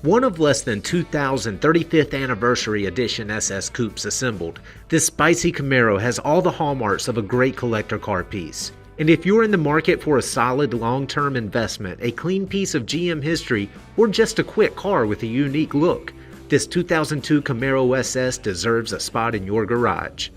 One of less than 2,000 35th Anniversary Edition SS Coupes assembled, this spicy Camaro has all the hallmarks of a great collector car piece. And if you're in the market for a solid long-term investment, a clean piece of GM history, or just a quick car with a unique look, this 2002 Camaro SS deserves a spot in your garage.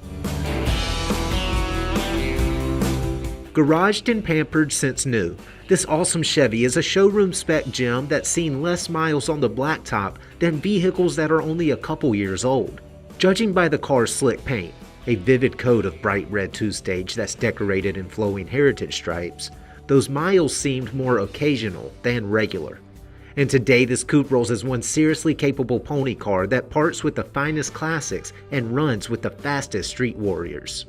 Garaged and pampered since new, this awesome Chevy is a showroom spec gem that's seen less miles on the blacktop than vehicles that are only a couple years old. Judging by the car's slick paint, a vivid coat of bright red two-stage that's decorated in flowing heritage stripes, those miles seemed more occasional than regular. And today this coupe rolls as one seriously capable pony car that parts with the finest classics and runs with the fastest street warriors.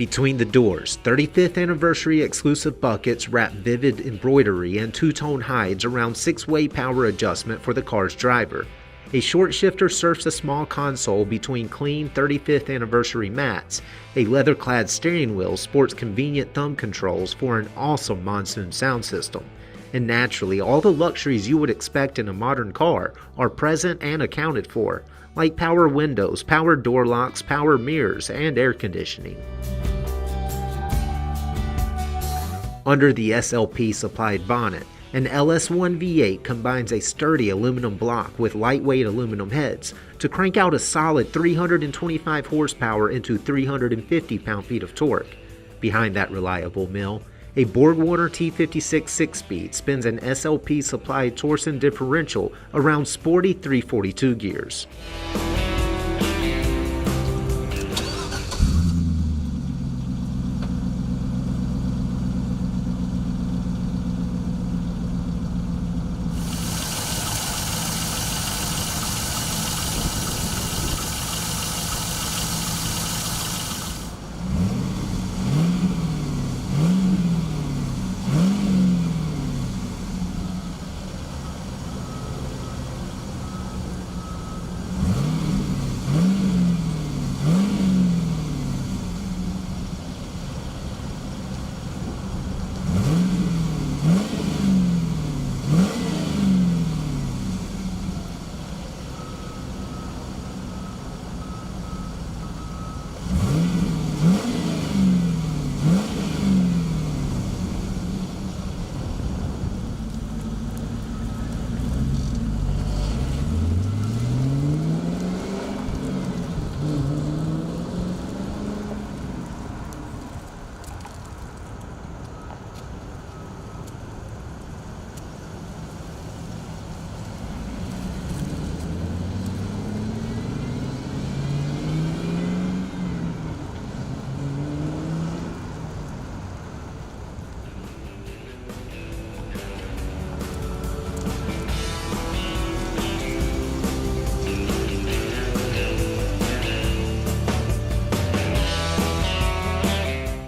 Between the doors, 35th Anniversary exclusive buckets wrap vivid embroidery and two-tone hides around 6-way power adjustment for the car's driver. A short shifter surfs a small console between clean 35th Anniversary mats. A leather-clad steering wheel sports convenient thumb controls for an awesome monsoon sound system. And naturally, all the luxuries you would expect in a modern car are present and accounted for, like power windows, power door locks, power mirrors, and air conditioning. Under the SLP supplied bonnet, an LS1 V8 combines a sturdy aluminum block with lightweight aluminum heads to crank out a solid 325 horsepower into 350 pound-feet of torque. Behind that reliable mill, a Borg-Warner T56 6-speed spins an SLP supplied torsion differential around sporty 342 gears.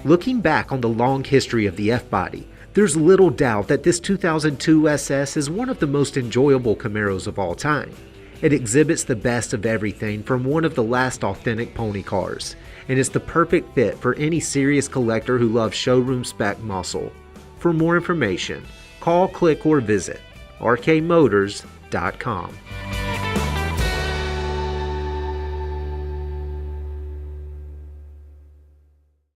Looking back on the long history of the F-Body, there's little doubt that this 2002 SS is one of the most enjoyable Camaros of all time. It exhibits the best of everything from one of the last authentic pony cars, and it's the perfect fit for any serious collector who loves showroom spec muscle. For more information, call, click, or visit rkmotors.com.